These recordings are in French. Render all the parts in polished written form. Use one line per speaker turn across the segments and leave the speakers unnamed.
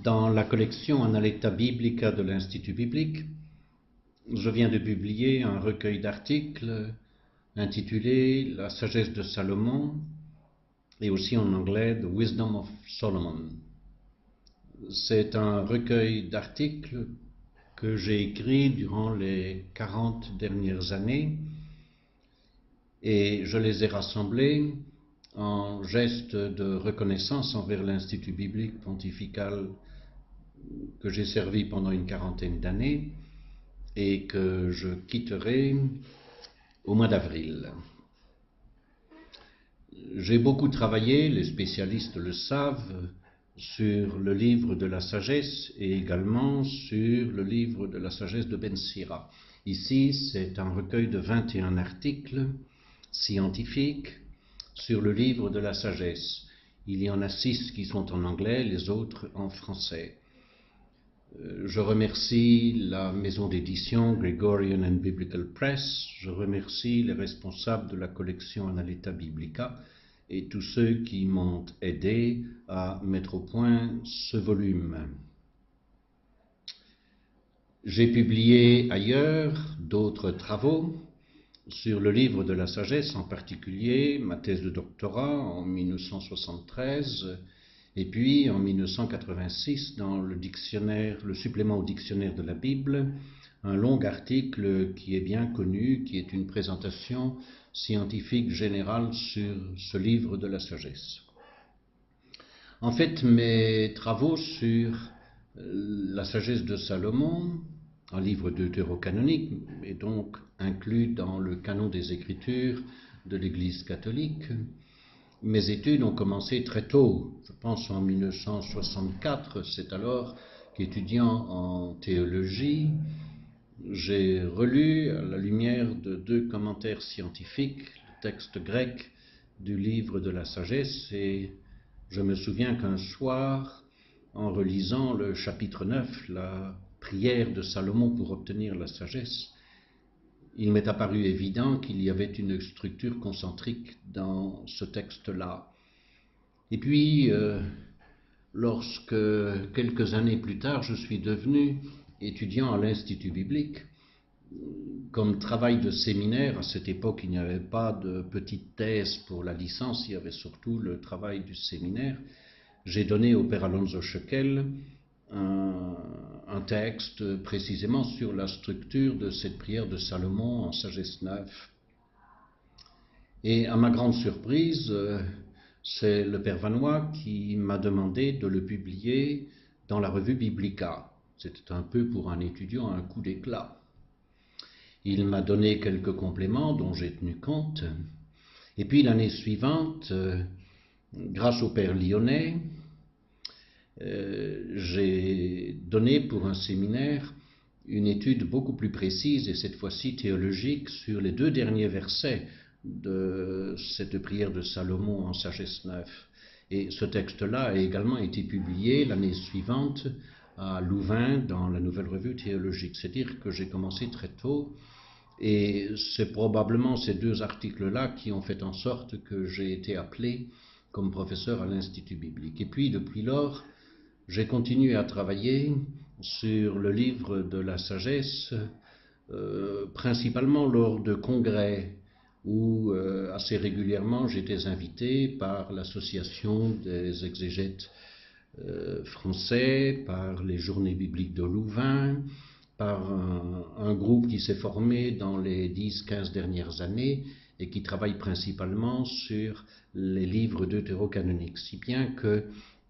Dans la collection Analecta Biblica de l'Institut biblique, je viens de publier un recueil d'articles intitulé La sagesse de Salomon et aussi en anglais The Wisdom of Solomon. C'est un recueil d'articles que j'ai écrit durant les 40 dernières années et je les ai rassemblés en geste de reconnaissance envers l'Institut biblique pontifical que j'ai servi pendant une quarantaine d'années et que je quitterai au mois d'avril. J'ai beaucoup travaillé, les spécialistes le savent, sur le livre de la sagesse et également sur le livre de la sagesse de Ben Sira. Ici, c'est un recueil de 21 articles scientifiques sur le livre de la sagesse. Il y en a 6 qui sont en anglais, les autres en français. Je remercie la maison d'édition Gregorian and Biblical Press, je remercie les responsables de la collection Analecta Biblica et tous ceux qui m'ont aidé à mettre au point ce volume. J'ai publié ailleurs d'autres travaux sur le livre de la sagesse, en particulier ma thèse de doctorat en 1973, et puis en 1986, dans le supplément au dictionnaire de la Bible, un long article qui est bien connu, qui est une présentation scientifique générale sur ce livre de la sagesse. En fait, mes travaux sur la sagesse de Salomon, un livre deutérocanonique, et donc inclus dans le canon des Écritures de l'Église catholique. Mes études ont commencé très tôt, je pense en 1964, c'est alors qu'étudiant en théologie, j'ai relu à la lumière de 2 commentaires scientifiques le texte grec du livre de la sagesse et je me souviens qu'un soir, en relisant le chapitre 9, la prière de Salomon pour obtenir la sagesse, il m'est apparu évident qu'il y avait une structure concentrique dans ce texte-là. Et puis, lorsque, quelques années plus tard, je suis devenu étudiant à l'Institut biblique, comme travail de séminaire, à cette époque il n'y avait pas de petite thèse pour la licence, il y avait surtout le travail du séminaire, j'ai donné au Père Alonso Scheckel un texte précisément sur la structure de cette prière de Salomon en sagesse 9. Et à ma grande surprise, c'est le Père Vanois qui m'a demandé de le publier dans la revue Biblica. C'était un peu pour un étudiant un coup d'éclat. Il m'a donné quelques compléments dont j'ai tenu compte. Et puis l'année suivante, grâce au Père Lyonnais, j'ai donné pour un séminaire une étude beaucoup plus précise et cette fois-ci théologique sur les 2 derniers versets de cette prière de Salomon en sagesse 9. Et ce texte-là a également été publié l'année suivante à Louvain dans la Nouvelle Revue théologique. C'est-à-dire que j'ai commencé très tôt et c'est probablement ces 2 articles-là qui ont fait en sorte que j'ai été appelé comme professeur à l'Institut biblique. Et puis depuis lors, j'ai continué à travailler sur le livre de la sagesse, principalement lors de congrès où assez régulièrement j'étais invité par l'association des exégètes français, par les journées bibliques de Louvain, par un groupe qui s'est formé dans les 10-15 dernières années et qui travaille principalement sur les livres deutérocanoniques, si bien que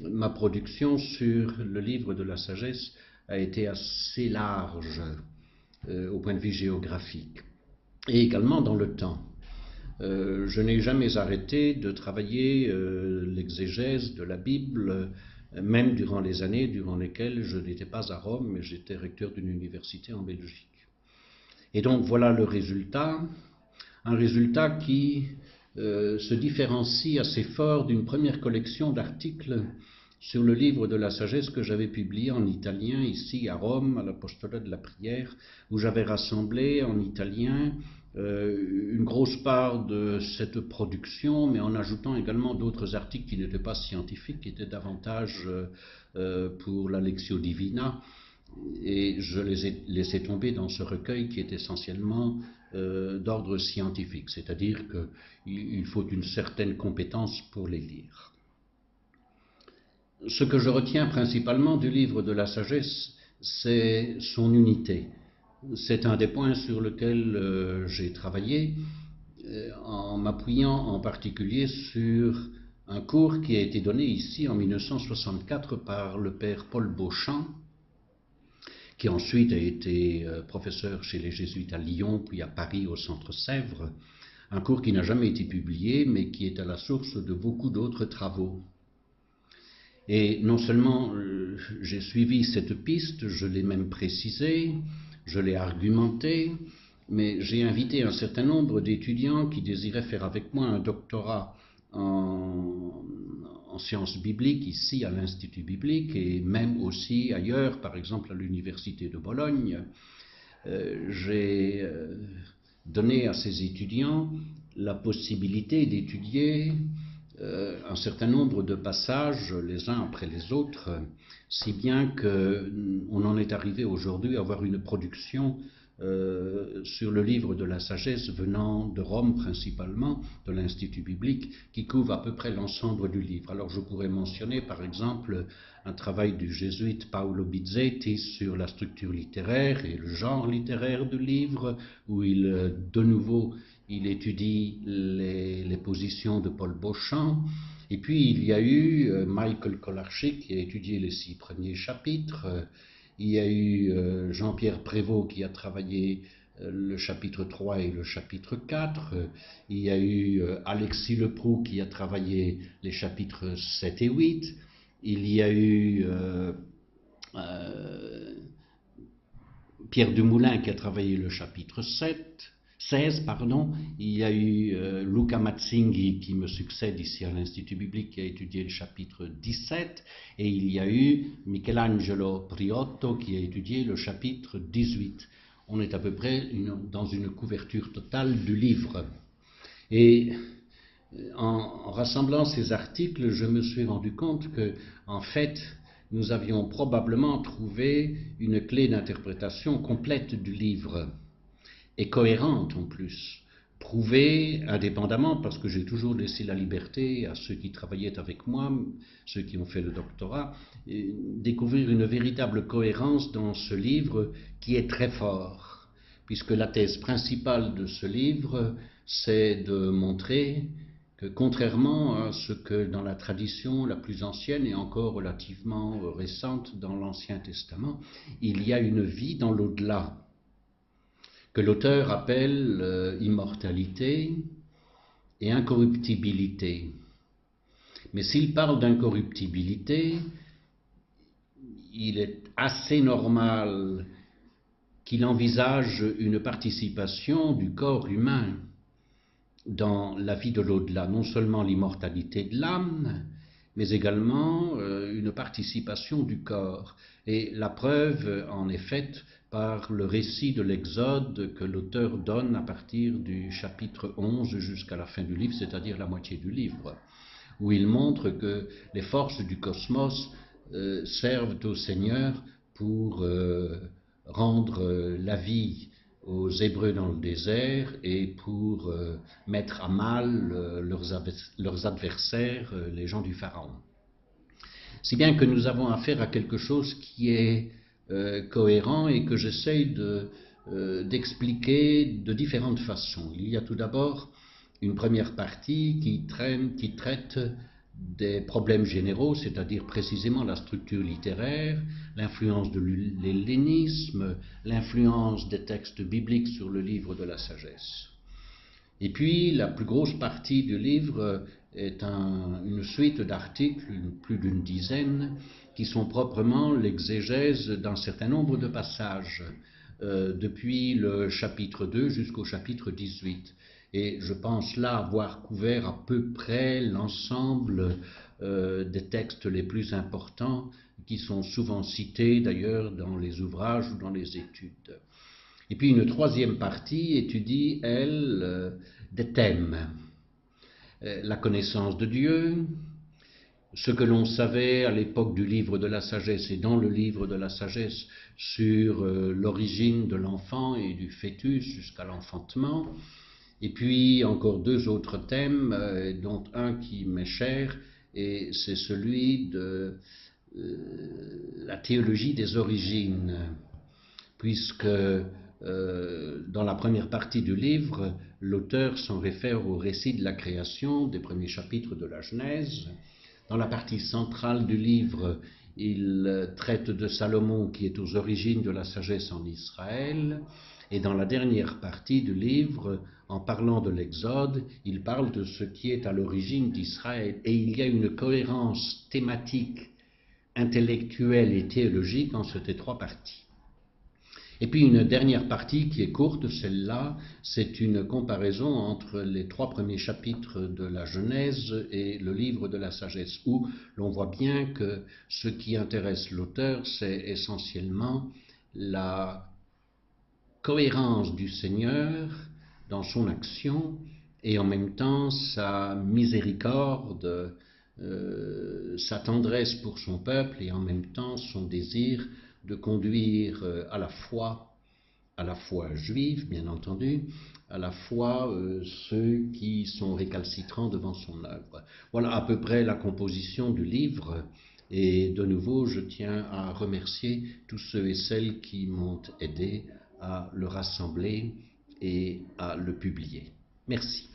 ma production sur le livre de la sagesse a été assez large au point de vue géographique et également dans le temps. Je n'ai jamais arrêté de travailler l'exégèse de la Bible, même durant les années durant lesquelles je n'étais pas à Rome, mais j'étais recteur d'une université en Belgique. Et donc voilà le résultat, un résultat qui se différencie assez fort d'une première collection d'articles sur le livre de la sagesse que j'avais publié en italien ici à Rome, à l'apostolat de la prière, où j'avais rassemblé en italien une grosse part de cette production, mais en ajoutant également d'autres articles qui n'étaient pas scientifiques, qui étaient davantage pour la Lectio Divina, et je les ai laissés tomber dans ce recueil qui est essentiellement d'ordre scientifique, c'est-à-dire qu'il faut une certaine compétence pour les lire. Ce que je retiens principalement du livre de la sagesse, c'est son unité. C'est un des points sur lesquels j'ai travaillé, en m'appuyant en particulier sur un cours qui a été donné ici en 1964 par le père Paul Beauchamp, qui ensuite a été professeur chez les Jésuites à Lyon, puis à Paris au Centre Sèvres, un cours qui n'a jamais été publié, mais qui est à la source de beaucoup d'autres travaux. Et non seulement j'ai suivi cette piste, je l'ai même précisée, je l'ai argumentée, mais j'ai invité un certain nombre d'étudiants qui désiraient faire avec moi un doctorat en sciences bibliques ici à l'Institut biblique et même aussi ailleurs, par exemple à l'Université de Bologne. J'ai donné à ces étudiants la possibilité d'étudier un certain nombre de passages les uns après les autres, si bien qu'on en est arrivé aujourd'hui à avoir une production sur le livre de la sagesse venant de Rome principalement, de l'Institut biblique, qui couvre à peu près l'ensemble du livre. Alors je pourrais mentionner par exemple un travail du jésuite Paolo Bizzetti sur la structure littéraire et le genre littéraire du livre, où de nouveau il étudie les positions de Paul Beauchamp. Et puis il y a eu Michael Kolarczyk qui a étudié les 6 premiers chapitres. Il y a eu Jean-Pierre Prévost qui a travaillé le chapitre 3 et le chapitre 4. Il y a eu Alexis Leproux qui a travaillé les chapitres 7 et 8. Il y a eu Pierre Dumoulin qui a travaillé le chapitre 16, il y a eu Luca Mazzinghi qui me succède ici à l'Institut biblique qui a étudié le chapitre 17 et il y a eu Michelangelo Priotto qui a étudié le chapitre 18. On est à peu près dans une couverture totale du livre. Et en rassemblant ces articles, je me suis rendu compte que, en fait, nous avions probablement trouvé une clé d'interprétation complète du livre. Et cohérente en plus, prouvée indépendamment, parce que j'ai toujours laissé la liberté à ceux qui travaillaient avec moi, ceux qui ont fait le doctorat, découvrir une véritable cohérence dans ce livre qui est très fort, puisque la thèse principale de ce livre, c'est de montrer que contrairement à ce que dans la tradition la plus ancienne et encore relativement récente dans l'Ancien Testament, il y a une vie dans l'au-delà, que l'auteur appelle immortalité et incorruptibilité. Mais s'il parle d'incorruptibilité, il est assez normal qu'il envisage une participation du corps humain dans la vie de l'au-delà, non seulement l'immortalité de l'âme, mais également une participation du corps. Et la preuve en est faite par le récit de l'Exode que l'auteur donne à partir du chapitre 11 jusqu'à la fin du livre, c'est-à-dire la moitié du livre, où il montre que les forces du cosmos servent au Seigneur pour rendre la vie aux Hébreux dans le désert et pour mettre à mal leurs adversaires, les gens du Pharaon. Si bien que nous avons affaire à quelque chose qui est cohérent et que j'essaye d'expliquer de différentes façons. Il y a tout d'abord une première partie qui traite des problèmes généraux, c'est-à-dire précisément la structure littéraire, l'influence de l'hellénisme, l'influence des textes bibliques sur le livre de la sagesse. Et puis la plus grosse partie du livre est une suite d'articles, plus d'une dizaine, qui sont proprement l'exégèse d'un certain nombre de passages, depuis le chapitre 2 jusqu'au chapitre 18. Et je pense là avoir couvert à peu près l'ensemble des textes les plus importants qui sont souvent cités d'ailleurs dans les ouvrages ou dans les études. Et puis une troisième partie étudie, elle, des thèmes. La connaissance de Dieu, ce que l'on savait à l'époque du livre de la sagesse et dans le livre de la sagesse sur l'origine de l'enfant et du fœtus jusqu'à l'enfantement. Et puis encore deux autres thèmes, dont un qui m'est cher, et c'est celui de la théologie des origines, puisque dans la première partie du livre, l'auteur s'en réfère au récit de la création des premiers chapitres de la Genèse. Dans la partie centrale du livre, il traite de Salomon qui est aux origines de la sagesse en Israël. Et dans la dernière partie du livre, en parlant de l'Exode, il parle de ce qui est à l'origine d'Israël. Et il y a une cohérence thématique, intellectuelle et théologique en ces trois parties. Et puis une dernière partie qui est courte, celle-là, c'est une comparaison entre les trois premiers chapitres de la Genèse et le livre de la sagesse, où l'on voit bien que ce qui intéresse l'auteur, c'est essentiellement la cohérence du Seigneur dans son action et en même temps sa miséricorde, sa tendresse pour son peuple et en même temps son désir de conduire à la foi juifs, bien entendu, à la fois ceux qui sont récalcitrants devant son œuvre. Voilà à peu près la composition du livre. Et de nouveau, je tiens à remercier tous ceux et celles qui m'ont aidé à le rassembler et à le publier. Merci.